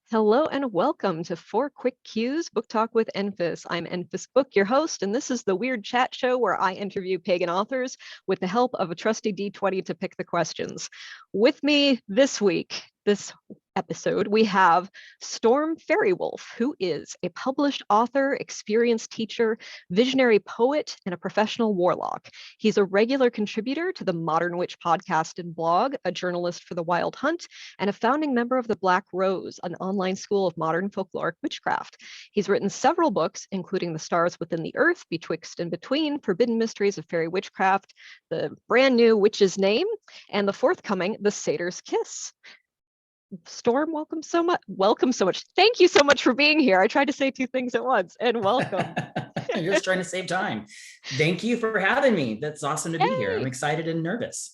Hello and welcome to 4 Quick Cues Book Talk with Enfys. I'm Enfys Book, your host, and this is the weird chat show where I interview pagan authors with the help of a trusty D20 to pick the questions. With me this week, this episode, we have Storm Faerywolf, who is a published author, experienced teacher, visionary poet, and a professional warlock. He's a regular contributor to the Modern Witch podcast and blog, a journalist for the Wild Hunt, and a founding member of the Black Rose, an online school of modern folkloric witchcraft. He's written several books, including The Stars Within the Earth, Betwixt and Between, Forbidden Mysteries of Fairy Witchcraft, the brand new Witch's Name, and the forthcoming The Satyr's Kiss. Storm, welcome so much. Welcome so much. Thank you so much for being here. I tried to say two things at once, and welcome. I'm just trying to save time. Thank you for having me. That's awesome to be here. I'm excited and nervous.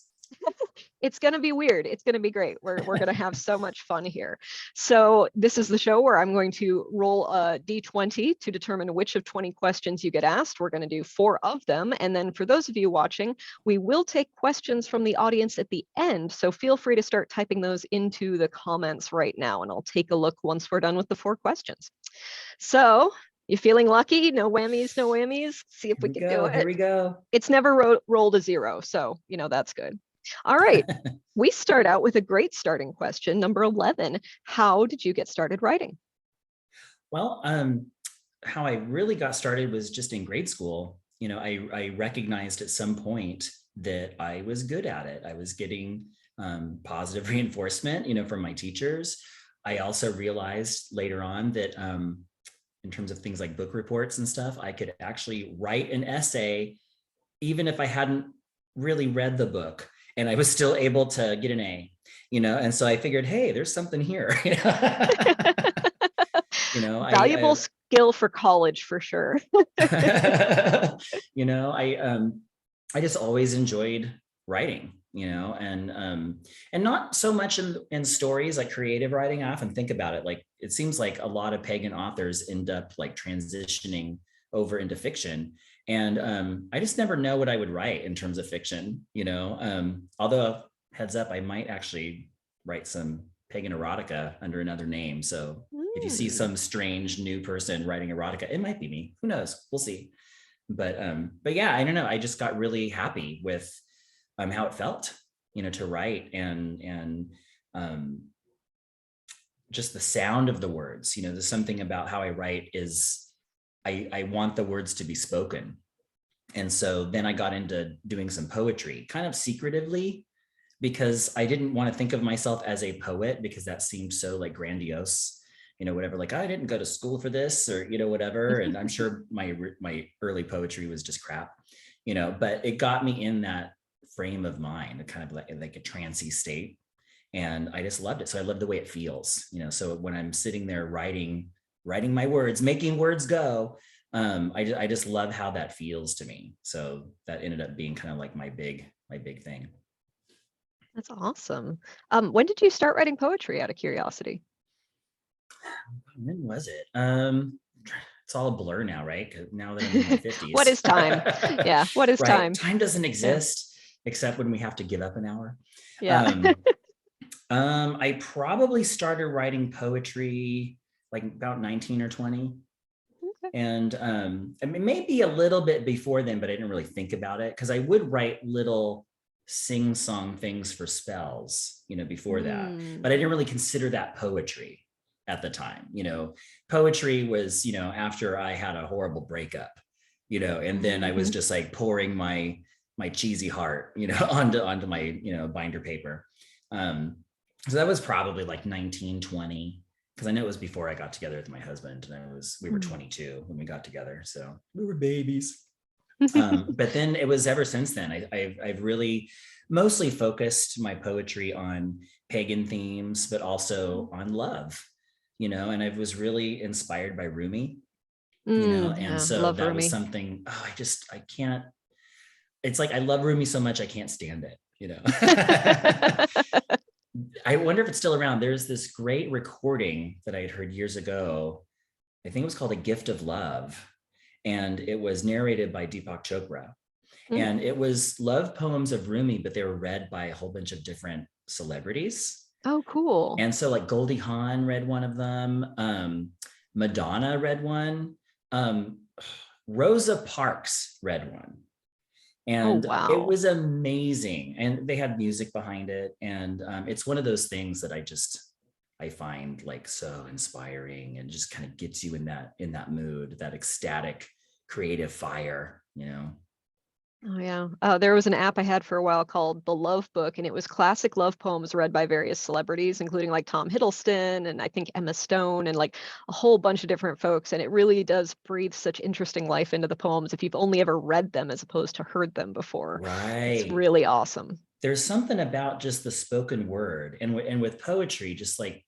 It's going to be weird. It's going to be great. We're going to have so much fun here. So this is the show where I'm going to roll a D20 to determine which of 20 questions you get asked. We're going to do 4 of them. And then for those of you watching, we will take questions from the audience at the end. So feel free to start typing those into the comments right now. And I'll take a look once we're done with the 4 questions. So you feeling lucky? No whammies, no whammies. See if we can do it. Here we go. It's never rolled a 0. So, that's good. All right. We start out with a great starting question. Number 11. How did you get started writing? Well, how I really got started was just in grade school. I recognized at some point that I was good at it. I was getting positive reinforcement, from my teachers. I also realized later on that in terms of things like book reports and stuff, I could actually write an essay, even if I hadn't really read the book. And I was still able to get an A, and so I figured, hey, there's something here. Valuable skill for college for sure. I just always enjoyed writing, and not so much in stories like creative writing. I often think about it, like it seems like a lot of pagan authors end up like transitioning over into fiction. And I just never know what I would write in terms of fiction, although heads up, I might actually write some pagan erotica under another name. So if you see some strange new person writing erotica, it might be me. Who knows? We'll see. But yeah, I don't know. I just got really happy with how it felt, to write and just the sound of the words. There's something about how I write is I want the words to be spoken. And so then I got into doing some poetry, kind of secretively, because I didn't want to think of myself as a poet because that seemed so like grandiose, whatever, like I didn't go to school for this or, whatever. And I'm sure my early poetry was just crap, but it got me in that frame of mind, kind of like a trancey state. And I just loved it. So I love the way it feels, so when I'm sitting there writing my words, making words go. I just love how that feels to me. So that ended up being kind of like my big thing. That's awesome. When did you start writing poetry, out of curiosity? When was it? It's all a blur now, right? 'Cause now that I'm in my 50s. What is time? Yeah. What is right? time? Time doesn't exist except when we have to give up an hour. Yeah. I probably started writing poetry like about 19 or 20. Okay. And I mean, maybe a little bit before then, but I didn't really think about it because I would write little sing-song things for spells, before that. But I didn't really consider that poetry at the time. Poetry was, after I had a horrible breakup, and then I was just like pouring my cheesy heart, onto my, binder paper. So that was probably like 1920. Because I know it was before I got together with my husband, and we were 22 when we got together, so we were babies. But then it was ever since then. I've really mostly focused my poetry on pagan themes, but also on love, and I was really inspired by Rumi, and so that Rumi was something. Oh, I can't. It's like I love Rumi so much I can't stand it, I wonder if it's still around. There's this great recording that I had heard years ago. I think it was called A Gift of Love. And it was narrated by Deepak Chopra. And it was love poems of Rumi, but they were read by a whole bunch of different celebrities. Oh, cool. And so like Goldie Hawn read one of them. Madonna read one. Rosa Parks read one. Oh, And it wow. was amazing. And they had music behind it. And it's one of those things that I find like so inspiring and just kind of gets you in that mood, that ecstatic creative fire, you know. Oh, yeah. There was an app I had for a while called the Love Book, and it was classic love poems read by various celebrities, including like Tom Hiddleston and I think Emma Stone and like a whole bunch of different folks. And it really does breathe such interesting life into the poems if you've only ever read them as opposed to heard them before. It's Right. really awesome. There's something about just the spoken word and with poetry, just like,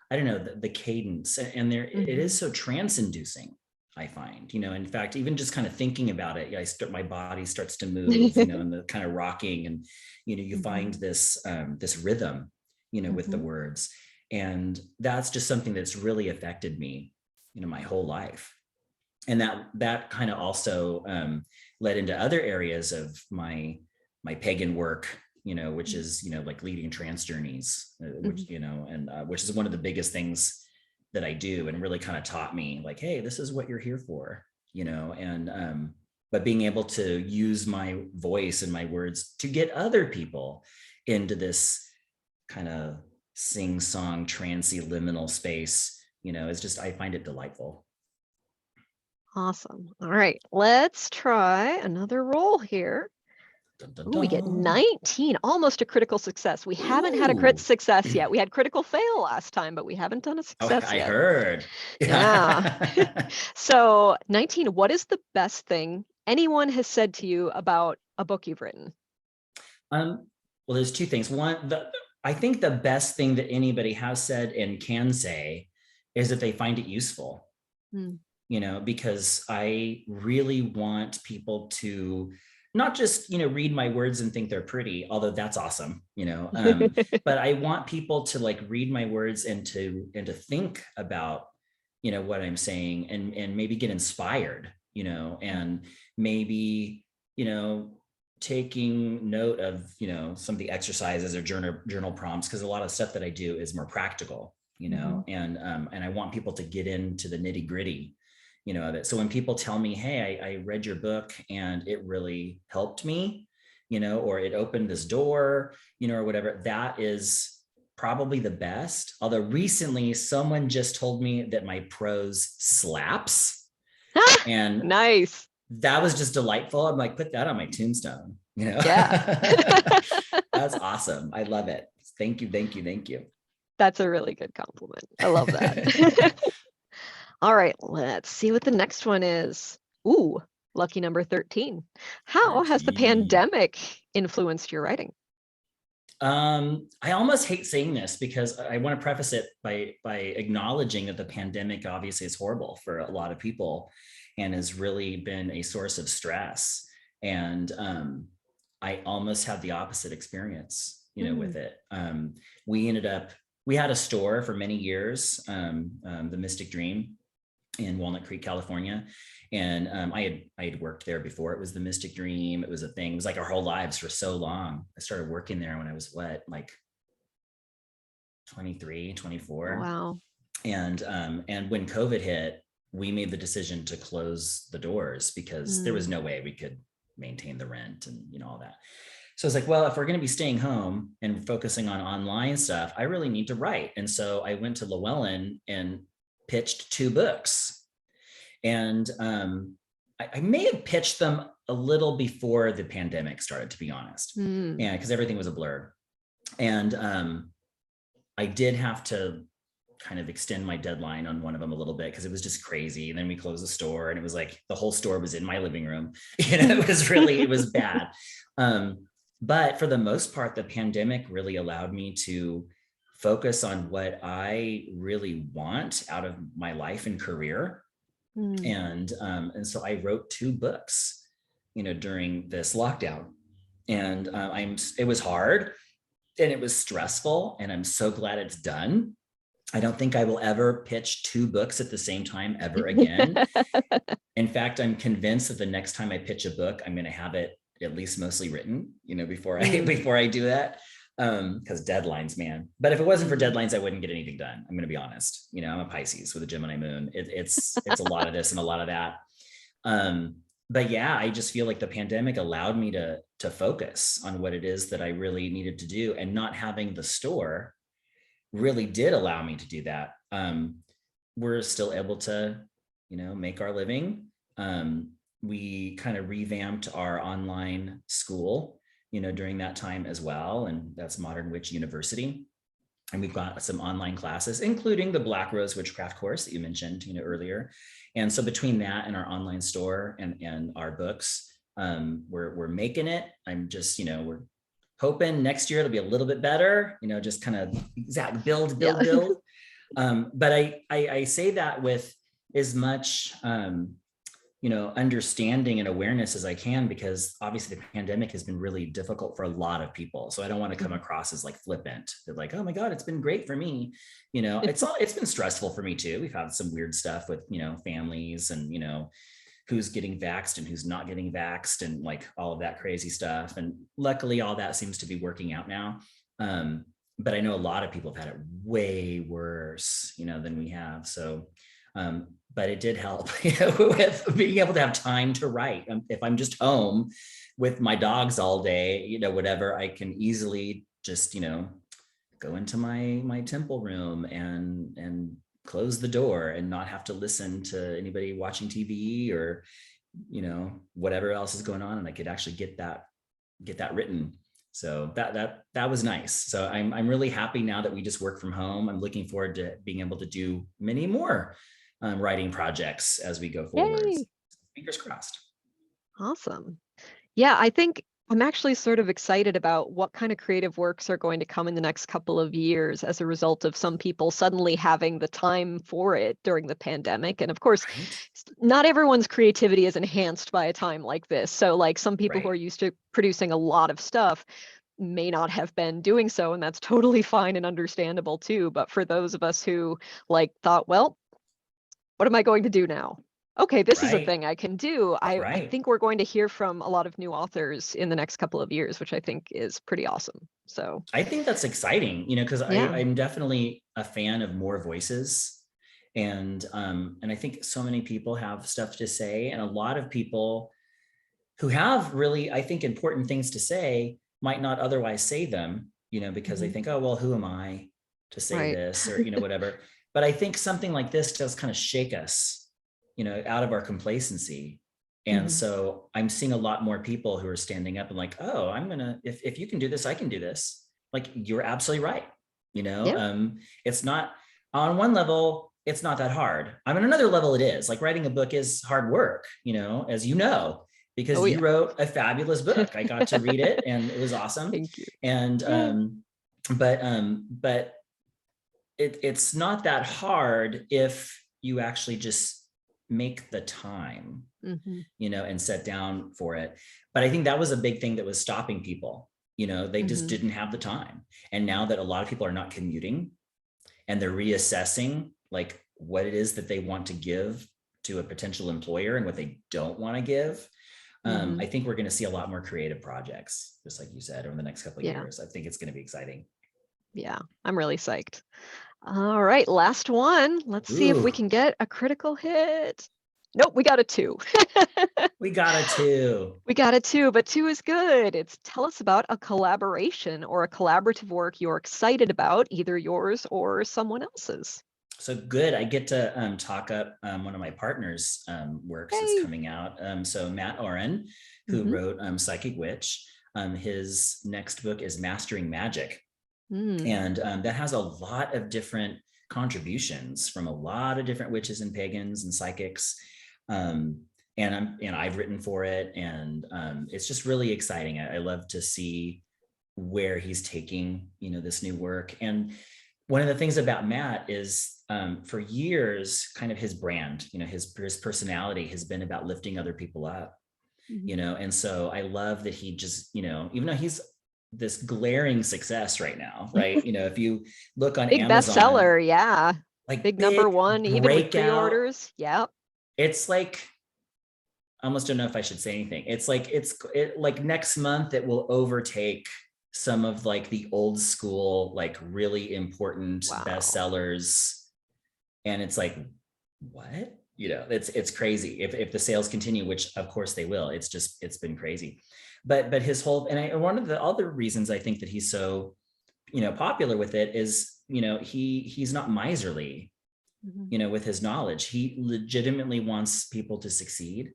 I don't know, the cadence, and there it is Mhm. so trance inducing. I find, in fact, even just kind of thinking about it, my body starts to move, and the kind of rocking, and you find Mhm. this rhythm, with the Mhm. words, and that's just something that's really affected me, my whole life, and that kind of also led into other areas of my pagan work, which is like leading trance journeys, which Mhm. and which is one of the biggest things that I do, and really kind of taught me like, hey, this is what you're here for, and but being able to use my voice and my words to get other people into this kind of sing song trancy liminal space, is just, I find it delightful. Awesome. All right, let's try another roll here. Dun, dun, Ooh, we get dun. 19, almost a critical success. We haven't had a crit Ooh. success yet. We had critical fail last time, but we haven't done a Oh, success I yet. heard. Yeah. Yeah. So, 19, what is the best thing anyone has said to you about a book you've written? Well, there's two things. One, I think the best thing that anybody has said and can say is that they find it useful, Mm. because I really want people to not just, read my words and think they're pretty, although that's awesome, but I want people to like read my words and to think about, what I'm saying, and maybe get inspired, and maybe, taking note of, some of the exercises or journal prompts, because a lot of stuff that I do is more practical, Mhm. and I want people to get into the nitty gritty, of it. So when people tell me, hey, I read your book and it really helped me, or it opened this door, or whatever, that is probably the best. Although recently someone just told me that my prose slaps, and Nice. that was just delightful. I'm like, put that on my tombstone, Yeah. That's awesome. I love it. Thank you, thank you, thank you. That's a really good compliment. I love that. All right, let's see what the next one is. Ooh, lucky number 13. How has the 13. pandemic influenced your writing? I almost hate saying this because I want to preface it by acknowledging that the pandemic obviously is horrible for a lot of people and has really been a source of stress. And I almost had the opposite experience, with Mm. it. We had a store for many years, the Mystic Dream in Walnut Creek, California. And I had worked there before it was the Mystic Dream. It was a thing. It was like our whole lives for so long. I started working there when I was like 23, Oh, 24. wow. And when COVID hit, we made the decision to close the doors because there was Mm. no way we could maintain the rent and all that. So I was like, well, if we're going to be staying home and focusing on online stuff, I really need to write. And so I went to Llewellyn and pitched 2 books. And I may have pitched them a little before the pandemic started, to be honest. Mm. Yeah, because everything was a blur. And I did have to kind of extend my deadline on one of them a little bit because it was just crazy. And then we closed the store and it was like the whole store was in my living room. It was bad. But for the most part, the pandemic really allowed me to focus on what I really want out of my life and career. Mm. And so I wrote 2 books, during this lockdown. And it was hard and it was stressful, and I'm so glad it's done. I don't think I will ever pitch 2 books at the same time ever again. In fact, I'm convinced that the next time I pitch a book, I'm going to have it at least mostly written, before I Mm. before I do that. because deadlines, man. But if it wasn't for deadlines, I wouldn't get anything done. I'm going to be honest. You know, I'm a Pisces with a Gemini moon. It's a lot of this and a lot of that. But yeah, I just feel like the pandemic allowed me to focus on what it is that I really needed to do, and not having the store really did allow me to do that. We're still able to, you know, make our living. We kind of revamped our online school, you know, during that time as well. And that's Modern Witch University. And we've got some online classes, including the Black Rose Witchcraft course that you mentioned, you know, earlier. And so between that and our online store and our books, we're making it. I'm just, you know, we're hoping next year it'll be a little bit better, you know, just kind of build. But I say that with as much, you know, understanding and awareness as I can, because obviously the pandemic has been really difficult for a lot of people. So I don't want to come across as like flippant, that like, oh my God, it's been great for me. You know, it's been stressful for me too. We've had some weird stuff with, you know, families and, you know, who's getting vaxxed and who's not getting vaxxed and like all of that crazy stuff. And luckily all that seems to be working out now. But I know a lot of people have had it way worse, you know, than we have. So, but it did help, you know, with being able to have time to write. If I'm just home with my dogs all day, you know, whatever, I can easily just, you know, go into my temple room and close the door and not have to listen to anybody watching TV or, you know, whatever else is going on. And I could actually get that written. So that was nice. So I'm really happy now that we just work from home. I'm looking forward to being able to do many more writing projects as we go forward. Yay. Fingers crossed. Awesome. Yeah, I think I'm actually sort of excited about what kind of creative works are going to come in the next couple of years as a result of some people suddenly having the time for it during the pandemic. And of course, not everyone's creativity is enhanced by a time like this. So like some people who are used to producing a lot of stuff may not have been doing so, and that's totally fine and understandable too. But for those of us who like thought, well, what am I going to do now? Okay, this is a thing I can do. I think we're going to hear from a lot of new authors in the next couple of years, which I think is pretty awesome. So I think that's exciting, you know, because I'm definitely a fan of more voices. And I think so many people have stuff to say, and a lot of people who have really, I think, important things to say might not otherwise say them, you know, because they think, oh, well, who am I to say this, or, you know, whatever. But I think something like this does kind of shake us, you know, out of our complacency. And so I'm seeing a lot more people who are standing up and like, oh, I'm gonna, if you can do this, I can do this. Like, you're absolutely right. You know, it's not, on one level, it's not that hard. On another level, it is. Like, writing a book is hard work, you know, as you know, because you wrote a fabulous book. I got to read it and it was awesome. Thank you. And but it's not that hard if you actually just make the time, you know, and sit down for it. But I think that was a big thing that was stopping people. You know, they just didn't have the time. And now that a lot of people are not commuting and they're reassessing like what it is that they want to give to a potential employer and what they don't want to give, I think we're going to see a lot more creative projects, just like you said, over the next couple of years. I think it's going to be exciting. Yeah, I'm really psyched. All right, last one. Let's see if we can get a critical hit. Nope, we got a 2. We got a 2. We got a 2, but 2 is good. It's tell us about a collaboration or a collaborative work you're excited about, either yours or someone else's. So good. I get to talk up one of my partners' works that's coming out. So Matt Oren, who wrote Psychic Witch, his next book is Mastering Magic. And that has a lot of different contributions from a lot of different witches and pagans and psychics. And I've written for it, and it's just really exciting. I love to see where he's taking, you know, this new work. And one of the things about Matt is for years, kind of his brand, you know, his personality has been about lifting other people up, you know. And so I love that he just, you know, even though he's this glaring success right now, right? You know, if you look on big Amazon, bestseller, like big number one, even with pre-orders. It's like, I almost don't know if I should say anything. It's like, like next month it will overtake some of like the old school, like really important Wow. bestsellers. And it's like, what? It's crazy. If the sales continue, which of course they will, it's been crazy. But his whole, and one of the other reasons I think that he's so, popular with it is, he's not miserly, with his knowledge. He legitimately wants people to succeed.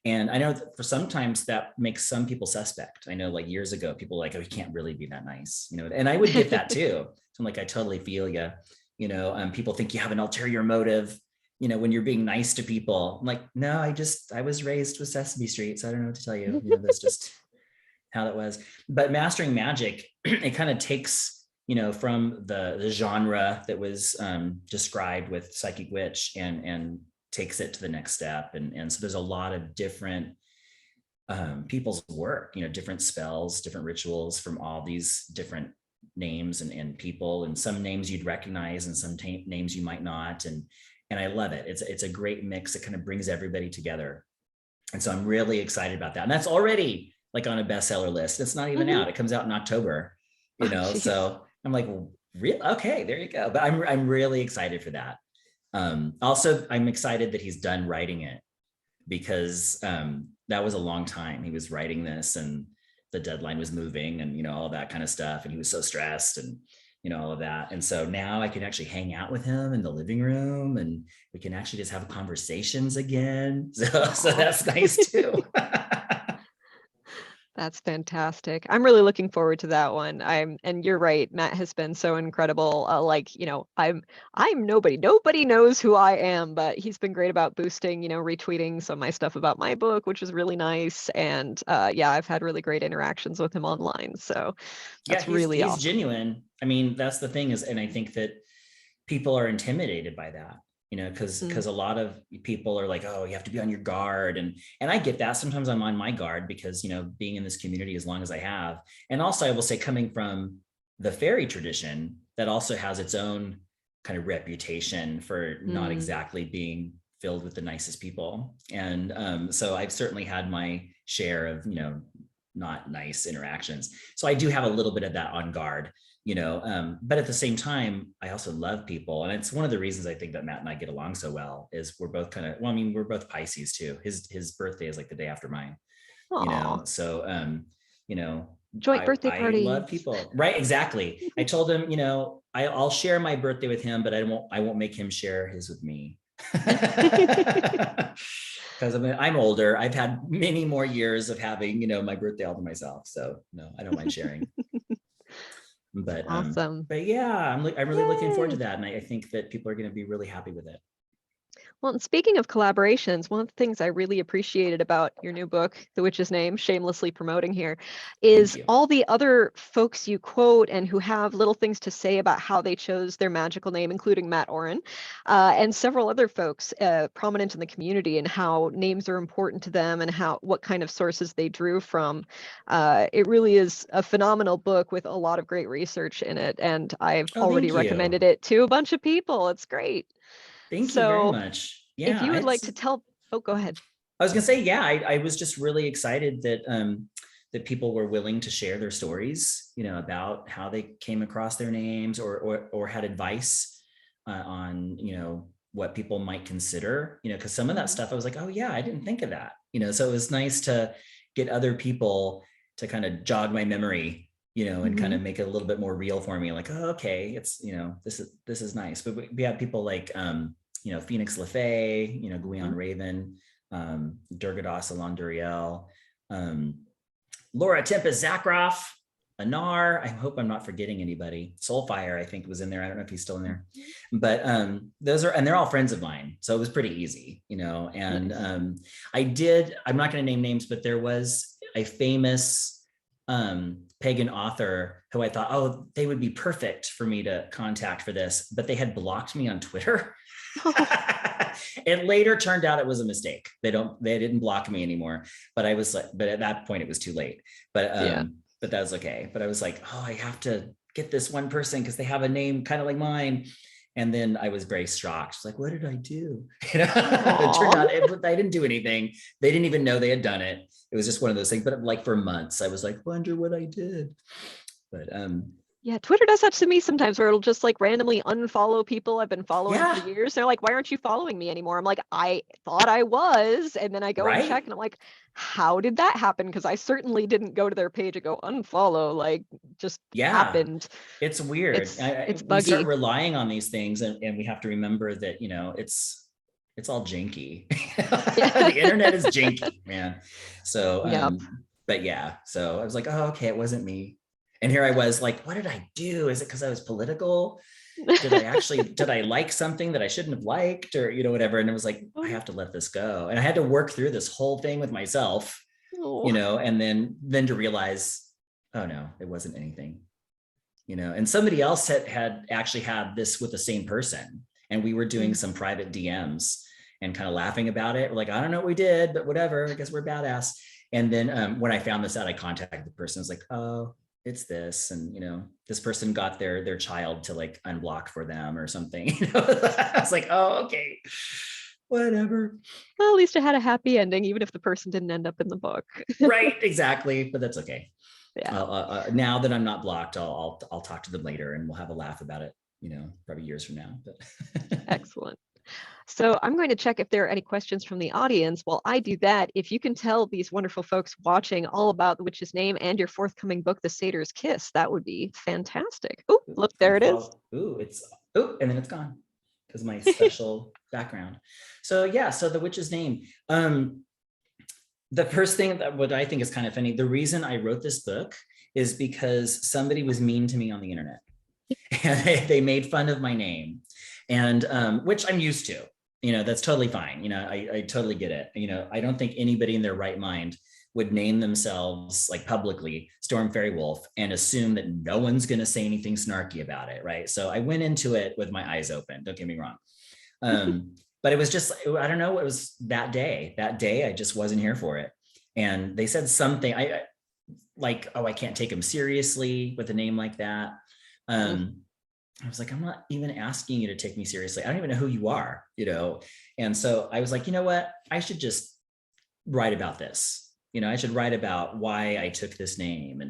And I know that for sometimes that makes some people suspect. I know like years ago, people were like, oh, he can't really be that nice, and I would get that too. So I'm like, I totally feel you. People think you have an ulterior motive, when you're being nice to people. I'm like, no, I was raised with Sesame Street, so I don't know what to tell you. That's just how that was. But mastering magic, it kind of takes, from the genre that was described with Psychic Witch and takes it to the next step. And so there's a lot of different people's work, different spells, different rituals from all these different names and people, and some names you'd recognize and some names you might not. And I love it. It's a great mix. It kind of brings everybody together. And so I'm really excited about that. And that's already like on a bestseller list. It's not even out. It comes out in October, so I'm like, really? Okay, there you go. But I'm really excited for that. Also, I'm excited that he's done writing it, because that was a long time. He was writing this and the deadline was moving and, all that kind of stuff. And he was so stressed and, all of that. And so now I can actually hang out with him in the living room and we can actually just have conversations again. So that's nice too. That's fantastic. I'm really looking forward to that one. And you're right, Matt has been so incredible. I'm nobody. Nobody knows who I am, but he's been great about boosting, retweeting some of my stuff about my book, which is really nice. And I've had really great interactions with him online. So that's he's really awesome. Genuine. I mean, that's the thing is, and I think that people are intimidated by that. Because a lot of people are like, oh, you have to be on your guard. And I get that. Sometimes I'm on my guard because, being in this community as long as I have. And also I will say, coming from the fairy tradition, that also has its own kind of reputation for not exactly being filled with the nicest people. And so I've certainly had my share of, not nice interactions. So I do have a little bit of that on guard. But at the same time, I also love people. And it's one of the reasons I think that Matt and I get along so well is we're both we're both Pisces too. His birthday is like the day after mine, so, joint birthday party. I love people. Right. Exactly. I told him, I'll share my birthday with him, but I won't make him share his with me. Because I'm older. I've had many more years of having, my birthday all to myself. So no, I don't mind sharing. But awesome. But yeah, I'm really looking forward to that, and I think that people are going to be really happy with it. Well, and speaking of collaborations, one of the things I really appreciated about your new book, The Witch's Name, shamelessly promoting here, is all the other folks you quote and who have little things to say about how they chose their magical name, including Matt Oren, and several other folks prominent in the community, and how names are important to them and what kind of sources they drew from. It really is a phenomenal book with a lot of great research in it, and I've already recommended it to a bunch of people. It's great. Thank you very much. Yeah, if you would like to tell, go ahead. I was gonna say, I was just really excited that that people were willing to share their stories, about how they came across their names or had advice on, what people might consider, because some of that stuff I was like, oh yeah, I didn't think of that, so it was nice to get other people to kind of jog my memory, and kind of make it a little bit more real for me. Like, oh, okay, it's, this is nice. But we have people like, Phoenix LaFay, Gwion Raven, Durgadas Alon Duriel, Laura Tempest Zakroff, Anar. I hope I'm not forgetting anybody. Soulfire, I think, was in there. I don't know if he's still in there, but they're all friends of mine. So it was pretty easy, and I'm not going to name names, but there was a famous pagan author who I thought, oh, they would be perfect for me to contact for this, but they had blocked me on Twitter. It later turned out it was a mistake. They didn't block me anymore, but I was like, but at that point it was too late. But but that was okay. But I was like, oh, I have to get this one person because they have a name kind of like mine. And then I was very shocked. She's like, what did I do? It turned out I didn't do anything. They didn't even know they had done it. It was just one of those things. But like for months, I was like, wonder what I did. But yeah, Twitter does that to me sometimes where it'll just like randomly unfollow people I've been following for years. They're like, why aren't you following me anymore? I'm like, I thought I was. And then I go and check and I'm like, how did that happen? Because I certainly didn't go to their page and go unfollow, like just happened. It's weird. It's buggy. We start relying on these things and we have to remember that, it's all janky. The internet is janky, man. So, but yeah, so I was like, oh, okay, it wasn't me. And here I was like, what did I do? Is it because I was political? Did I like something that I shouldn't have liked or, whatever? And it was like, I have to let this go. And I had to work through this whole thing with myself, and then to realize, oh no, it wasn't anything, and somebody else had actually had this with the same person. And we were doing some private DMs and kind of laughing about it. We're like, I don't know what we did, but whatever, I guess we're badass. And then when I found this out, I contacted the person. I was like, oh, it's this, and this person got their child to like unblock for them or something. I was like, oh, okay, whatever. Well, at least it had a happy ending, even if the person didn't end up in the book. Right, exactly, but that's okay. Yeah. Now that I'm not blocked, I'll talk to them later and we'll have a laugh about it, probably years from now. But excellent. So I'm going to check if there are any questions from the audience. While I do that, if you can tell these wonderful folks watching all about the witch's name and your forthcoming book, The Satyr's Kiss, that would be fantastic. Oh, look, there it is. And then it's gone because my special background. So yeah, so the witch's name. The first thing that what I think is kind of funny, the reason I wrote this book is because somebody was mean to me on the internet. And they made fun of my name. And which I'm used to, that's totally fine. I totally get it. I don't think anybody in their right mind would name themselves like publicly Storm Faerywolf and assume that no one's going to say anything snarky about it. Right. So I went into it with my eyes open. Don't get me wrong. But it was just, I don't know, it was that day I just wasn't here for it. And they said something I can't take them seriously with a name like that. I was like, I'm not even asking you to take me seriously. I don't even know who you are, And so I was like, you know what? I should just write about this. I should write about why I took this name.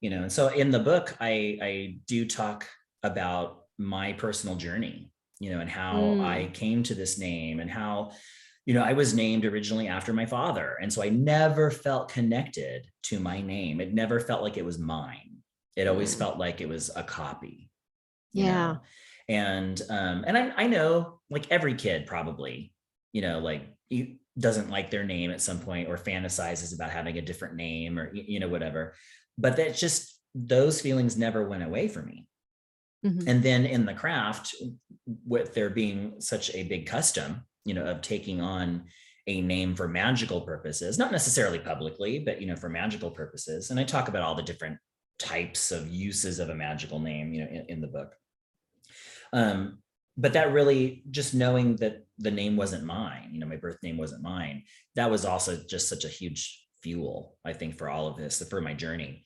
And so in the book, I do talk about my personal journey, and how I came to this name and how, I was named originally after my father. And so I never felt connected to my name. It never felt like it was mine. It always felt like it was a copy. Yeah. And I know like every kid probably, doesn't like their name at some point or fantasizes about having a different name or, whatever, but that's just, those feelings never went away for me. And then in the craft, with there being such a big custom, of taking on a name for magical purposes, not necessarily publicly, but, for magical purposes. And I talk about all the different types of uses of a magical name, in the book. But that really, just knowing that the name wasn't mine, my birth name wasn't mine, that was also just such a huge fuel, I think, for all of this, for my journey.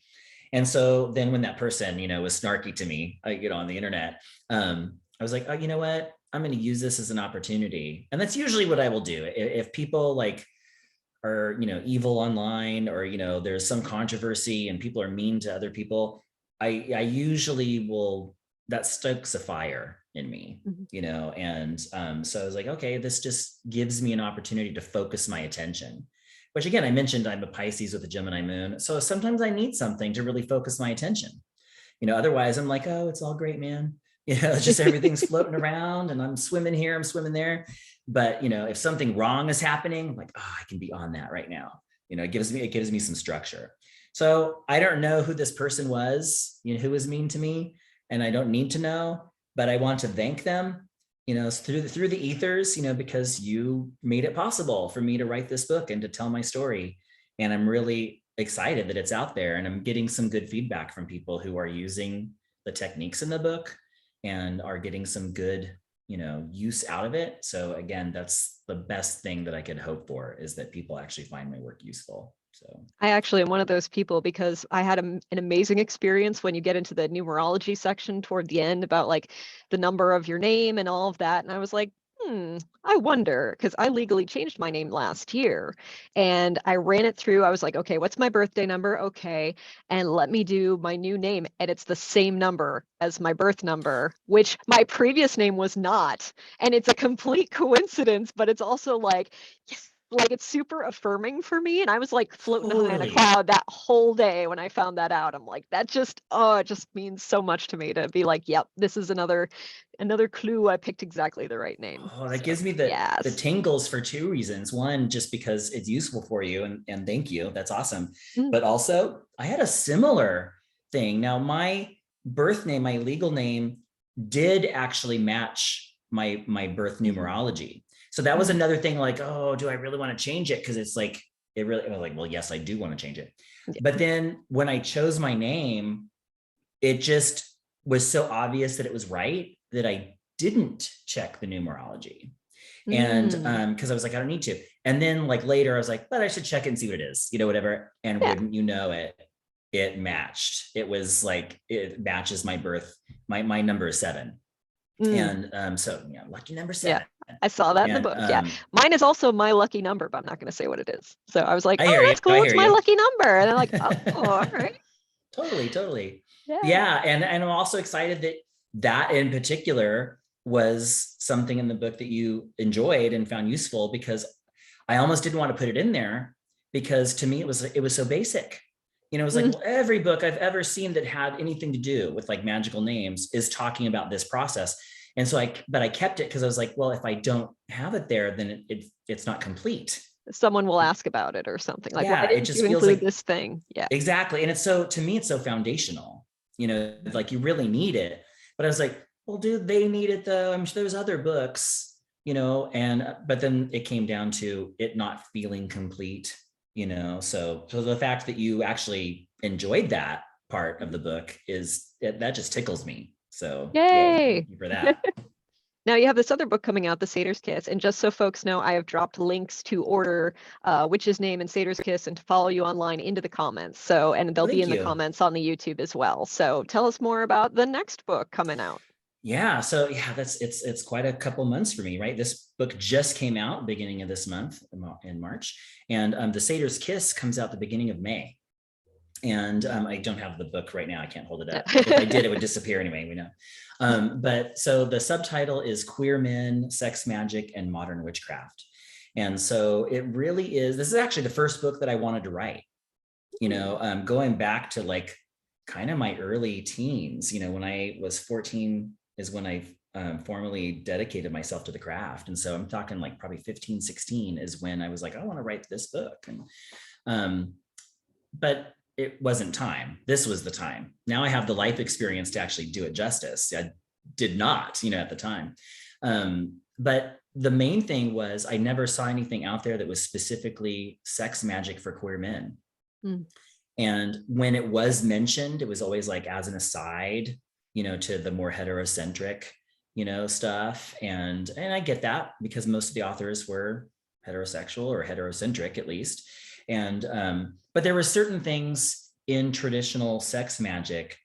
And so then when that person, was snarky to me, on the internet, I was like, oh, you know what? I'm going to use this as an opportunity. And that's usually what I will do. If people are, evil online or, there's some controversy and people are mean to other people, I usually will, that stokes a fire in me, and so I was like, okay, this just gives me an opportunity to focus my attention, which again, I mentioned I'm a Pisces with a Gemini moon. So sometimes I need something to really focus my attention, otherwise I'm like, oh, it's all great, man. It's just everything's floating around and I'm swimming here, I'm swimming there. But, if something wrong is happening, I'm like, oh, I can be on that right now. It gives me some structure. So I don't know who this person was, who was mean to me, and I don't need to know, but I want to thank them, through the ethers, because you made it possible for me to write this book and to tell my story. And I'm really excited that it's out there, and I'm getting some good feedback from people who are using the techniques in the book and are getting some good, use out of it. So again, that's the best thing that I could hope for, is that people actually find my work useful. So I actually am one of those people because I had an amazing experience when you get into the numerology section toward the end about like the number of your name and all of that. And I was like, I wonder, because I legally changed my name last year and I ran it through. I was like, okay, what's my birthday number? Okay. And let me do my new name. And it's the same number as my birth number, which my previous name was not. And it's a complete coincidence, but it's also like, yes, like it's super affirming for me. And I was like floating high in a cloud that whole day when I found that out. I'm like, that just, it just means so much to me to be like, yep, this is another clue. I picked exactly the right name. Oh, that So, gives me the yes. tingles for two reasons. One, just because it's useful for you, and thank you. That's awesome. But also, I had a similar thing. Now, my birth name, my legal name, did actually match my birth numerology. So that was another thing, like, oh, do I really want to change it? Because it's like, I was like, well, yes, I do want to change it. Yeah. But then when I chose my name, it just was so obvious that it was right that I didn't check the numerology. And because I was like, I don't need to. And then like later I was like, but I should check it and see what it is, whatever. And wouldn't you know it, it matched. It was like, it matches my birth. My number is 7. And so yeah, lucky number 7. Yeah. I saw that in the book. Yeah. Mine is also my lucky number, but I'm not going to say what it is. So I was like, oh, that's cool. It's my lucky number. And I'm like, oh, all right. Totally. Yeah. And I'm also excited that in particular was something in the book that you enjoyed and found useful, because I almost didn't want to put it in there because to me it was so basic. It was like, well, every book I've ever seen that had anything to do with like magical names is talking about this process. And so I kept it because I was like, well, if I don't have it there, then it's not complete. Someone will ask about it or something. Like, yeah, why didn't you include this thing? Yeah, exactly. And to me, it's so foundational, like you really need it. But I was like, well, do they need it though? I'm sure there's other books, but then it came down to it not feeling complete, so the fact that you actually enjoyed that part of the book that just tickles me. So yay, thank you for that. Now you have this other book coming out, The Satyr's Kiss. And just so folks know, I have dropped links to order Witch's Name and Satyr's Kiss and to follow you online into the comments. And they'll be in the comments on the YouTube as well. So tell us more about the next book coming out. Yeah. So it's quite a couple months for me, right? This book just came out beginning of this month in March. And The Satyr's Kiss comes out the beginning of May. And I don't have the book right now. I can't hold it up. If I did, it would disappear anyway, we know. But so the subtitle is Queer Men, Sex Magic, and Modern Witchcraft. And so it really is, this is actually the first book that I wanted to write, going back to like kind of my early teens, when I was 14 is when I formally dedicated myself to the craft. And so I'm talking like probably 15, 16 is when I was like, I want to write this book. And, but it wasn't time. This was the time. Now I have the life experience to actually do it justice. I did not, at the time. But the main thing was I never saw anything out there that was specifically sex magic for queer men. And when it was mentioned, it was always like as an aside, to the more heterocentric, stuff. And I get that because most of the authors were heterosexual or heterocentric at least. And, but there were certain things in traditional sex magic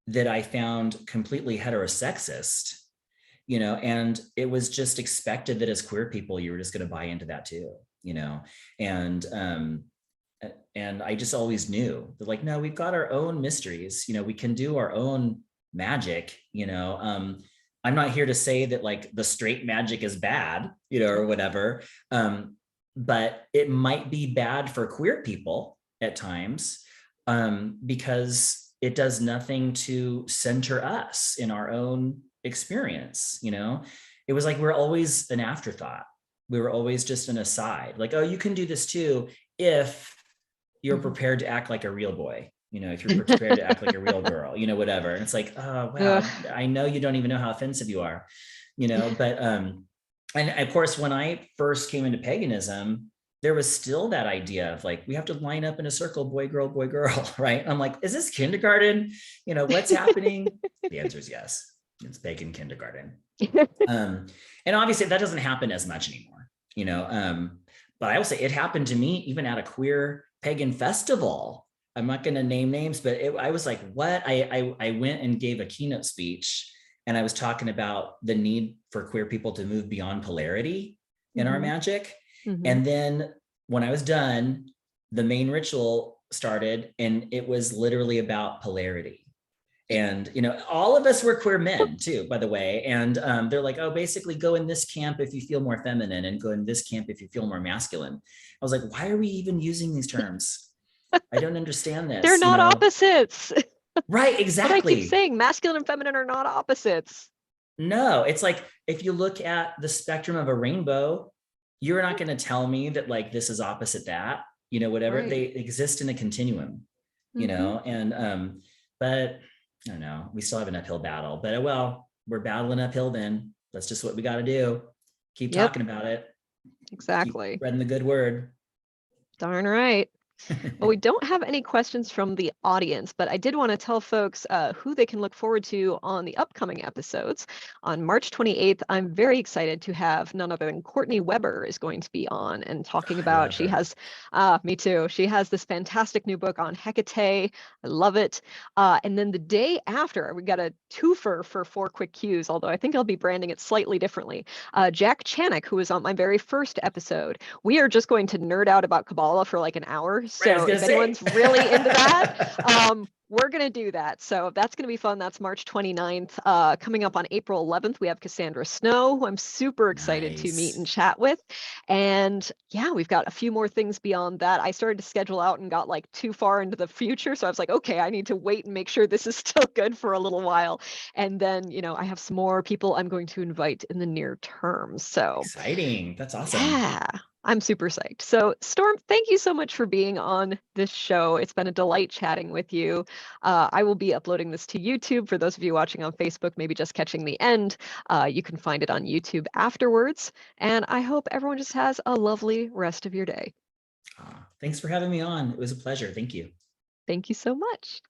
that I found completely heterosexist, and it was just expected that as queer people, you were just going to buy into that too, and I just always knew that like, no, we've got our own mysteries, we can do our own magic, I'm not here to say that like the straight magic is bad, or whatever. But it might be bad for queer people at times because it does nothing to center us in our own experience. It was like we're always an afterthought. We were always just an aside, like, oh, you can do this too if you're prepared to act like a real boy, if you're prepared to act like a real girl, whatever. And it's like, oh, wow, I know you don't even know how offensive you are, but and of course, when I first came into paganism, there was still that idea of like, we have to line up in a circle, boy, girl, right? I'm like, is this kindergarten? What's happening? The answer is yes. It's pagan kindergarten. And obviously that doesn't happen as much anymore, But I will say it happened to me even at a queer pagan festival. I'm not going to name names, but I was like, what? I went and gave a keynote speech, and I was talking about the need for queer people to move beyond polarity in our magic. And then when I was done, the main ritual started, and it was literally about polarity. And, you know, all of us were queer men too, by the way. And they're like, oh, basically go in this camp if you feel more feminine, and go in this camp if you feel more masculine. I was like, why are we even using these terms? I don't understand this. They're not opposites. Right, exactly. But I keep saying masculine and feminine are not opposites. No, it's like, if you look at the spectrum of a rainbow, you're not going to tell me that like this is opposite that, you know, whatever. Right. They exist in a continuum, you know, and but I don't know, we still have an uphill battle, but well, we're battling uphill then. That's just what we got to do. Keep talking about it. Exactly. Keep spreading the good word. Darn right. Well, we don't have any questions from the audience, but I did want to tell folks who they can look forward to on the upcoming episodes. On March 28th, I'm very excited to have none other than Courtney Weber is going to be on and talking about, she has, me too, she has this fantastic new book on Hecate. I love it. And then the day after, we got a twofer for 4 Quick Cues, although I think I'll be branding it slightly differently. Jack Chanik, who was on my very first episode. We are just going to nerd out about Kabbalah for like an hour. So if anyone's really into that, we're going to do that. So that's going to be fun. That's March 29th. Coming up on April 11th, we have Cassandra Snow, who I'm super excited to meet and chat with. And yeah, we've got a few more things beyond that. I started to schedule out and got like too far into the future. So I was like, okay, I need to wait and make sure this is still good for a little while. And then, you know, I have some more people I'm going to invite in the near term. So exciting. That's awesome. Yeah. I'm super psyched. So Storm, thank you so much for being on this show. It's been a delight chatting with you. I will be uploading this to YouTube. For those of you watching on Facebook, maybe just catching the end, you can find it on YouTube afterwards. And I hope everyone just has a lovely rest of your day. Thanks for having me on. It was a pleasure. Thank you. Thank you so much.